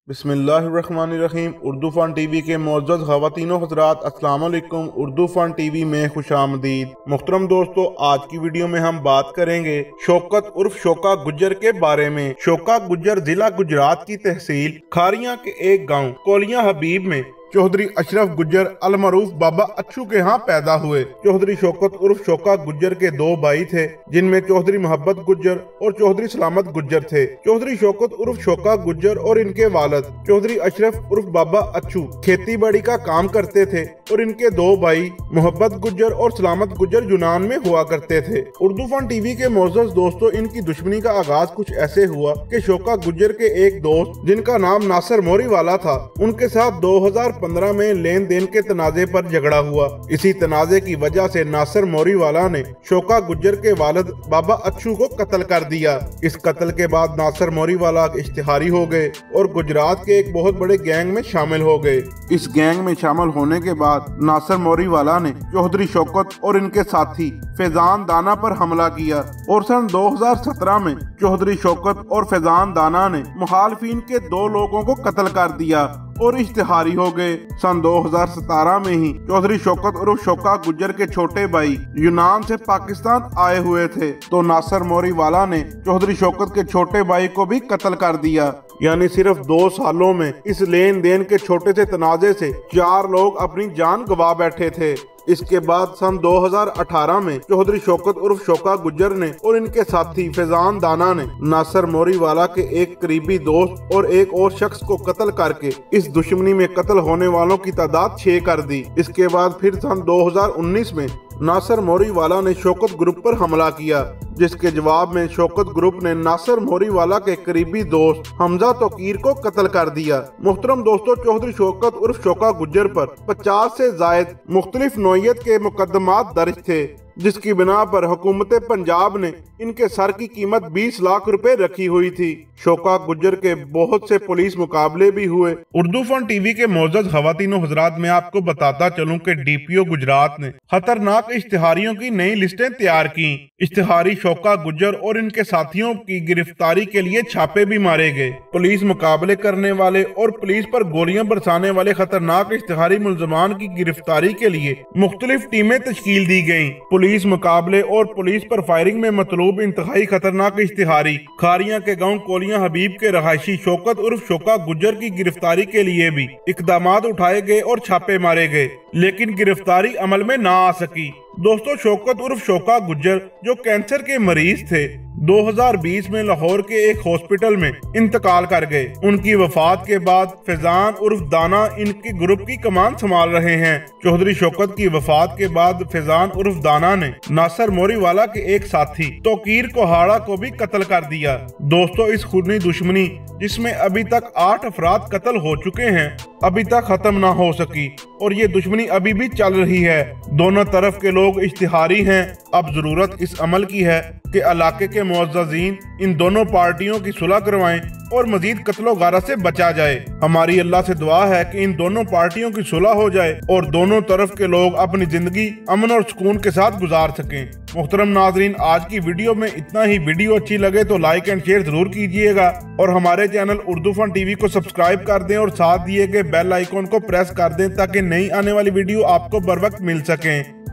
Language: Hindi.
बिस्मिल्लाहिर्रहमानिर्रहीम। उर्दू फन टीवी के मोअज़्ज़ज़ ख़वातीनो हज़रात, अस्सलाम वालेकुम। उर्दू फन टीवी में खुशामदीद। मुहतरम दोस्तों, आज की वीडियो में हम बात करेंगे शौकत उर्फ शोका गुज्जर के बारे में। शोका गुज्जर जिला गुजरात की तहसील खारियां के एक गांव कोलिया हबीब में चौधरी अशरफ गुज्जर अलमरूफ बाबा अच्छू के यहाँ पैदा हुए। चौधरी शौकत उर्फ शोका गुज्जर के दो भाई थे, जिनमें चौधरी मोहब्बत गुज्जर और चौधरी सलामत गुज्जर थे। चौधरी शौकत उर्फ शोका गुज्जर और इनके वालिद चौधरी अशरफ उर्फ बाबा अच्छू खेती बाड़ी का काम करते थे और इनके दो भाई मोहब्बत गुज्जर और सलामत गुज्जर यूनान में हुआ करते थे। उर्दू फन टीवी के मोअज़्ज़ज़ दोस्तों, इनकी दुश्मनी का आगाज कुछ ऐसे हुआ कि शोका गुज्जर के एक दोस्त जिनका नाम नासिर मोरी वाला था, उनके साथ 2015 में लेन देन के तनाजे पर झगड़ा हुआ। इसी तनाजे की वजह से नासिर मोरी वाला ने शोका गुज्जर के वालिद बाबा अच्छू को कत्ल कर दिया। इस कत्ल के बाद नासिर मोरी वाला इश्तिहारी हो गए और गुजरात के एक बहुत बड़े गैंग में शामिल हो गए। इस गैंग में शामिल होने के बाद नासिर मोरी वाला ने चौधरी शौकत और इनके साथी फैजान दाना पर हमला किया और सन 2017 में चौधरी शौकत और फैजान दाना ने मुखालफिन के दो लोगों को कत्ल कर दिया और इश्तिहारी हो गए। सन 2017 में ही चौधरी शौकत और शोका गुज्जर के छोटे भाई यूनान से पाकिस्तान आए हुए थे, तो नासिर मोरी वाला ने चौधरी शौकत के छोटे भाई को भी कत्ल कर दिया। यानी सिर्फ 2 सालों में इस लेन देन के छोटे से तनाजे से 4 लोग अपनी जान गंवा बैठे थे। इसके बाद सन 2018 में चौधरी शौकत उर्फ शोका गुज्जर ने और इनके साथी फैजान दाना ने नासिर मोरी वाला के एक करीबी दोस्त और एक और शख्स को कत्ल करके इस दुश्मनी में कत्ल होने वालों की तादाद 6 कर दी। इसके बाद फिर सन 2019 में नासिर मोरी वाला ने शौकत ग्रुप पर हमला किया, जिसके जवाब में शौकत ग्रुप ने नासिर मोरी वाला के करीबी दोस्त हमजा तोकीर को कत्ल कर दिया। मुहतरम दोस्तों, चौधरी शौकत उर्फ शोका गुज्जर पर 50 से जायद मुख्तलिफ नौइयत के मुकदमात दर्ज थे, जिसकी बिना पर हुकूमत पंजाब ने इनके सर की कीमत 20 लाख रुपए रखी हुई थी। शोका गुज्जर के बहुत से पुलिस मुकाबले भी हुए। उर्दू फन टीवी के मोअज़्ज़ज़ ख़वातीनो हज़रात, मैं आपको बताता चलूं कि डीपीओ गुजरात ने खतरनाक इश्तिहारियों की नई लिस्टें तैयार की। इश्तिहारी शोका गुज्जर और इनके साथियों की गिरफ्तारी के लिए छापे भी मारे गए। पुलिस मुकाबले करने वाले और पुलिस पर गोलियां बरसाने वाले खतरनाक इश्तिहारी मुलजमान की गिरफ्तारी के लिए मुख्तलिफ टीमें तश्कील दी गयी। पुलिस मुकाबले और पुलिस पर फायरिंग में मतलूब इंतहाई खतरनाक इश्तिहारी खारियां के गांव कोलिया हबीब के रहायशी शौकत उर्फ शोका गुज्जर की गिरफ्तारी के लिए भी इकदामात उठाए गए और छापे मारे गए, लेकिन गिरफ्तारी अमल में ना आ सकी। दोस्तों, शौकत उर्फ शोका गुज्जर जो कैंसर के मरीज थे, 2020 में लाहौर के एक हॉस्पिटल में इंतकाल कर गए। उनकी वफात के बाद फैजान उर्फ दाना इनके ग्रुप की कमान संभाल रहे हैं। चौधरी शौकत की वफात के बाद फैजान उर्फ दाना ने नासिर मोरी वाला के एक साथी तोकीर कोहाड़ा को भी कत्ल कर दिया। दोस्तों, इस खूनी दुश्मनी जिसमें अभी तक 8 अफराद कत्ल हो चुके हैं, अभी तक खत्म ना हो सकी और ये दुश्मनी अभी भी चल रही है। दोनों तरफ के लोग इश्तिहारी हैं। अब जरूरत इस अमल की है कि इलाके के मुअज़्ज़ज़ीन इन दोनों पार्टियों की सुलह करवाएं और मजीद कत्लो गारा से बचा जाए। हमारी अल्लाह से दुआ है कि इन दोनों पार्टियों की सुलह हो जाए और दोनों तरफ के लोग अपनी जिंदगी अमन और सुकून के साथ गुजार सकें। मुहतरम नाजरीन, आज की वीडियो में इतना ही। वीडियो अच्छी लगे तो लाइक एंड शेयर जरूर कीजिएगा और हमारे चैनल उर्दू फन टीवी को सब्सक्राइब कर दें और साथ दिए गए बेल आइकॉन को प्रेस कर दें ताकि नई आने वाली वीडियो आपको बर वक्त मिल सकें।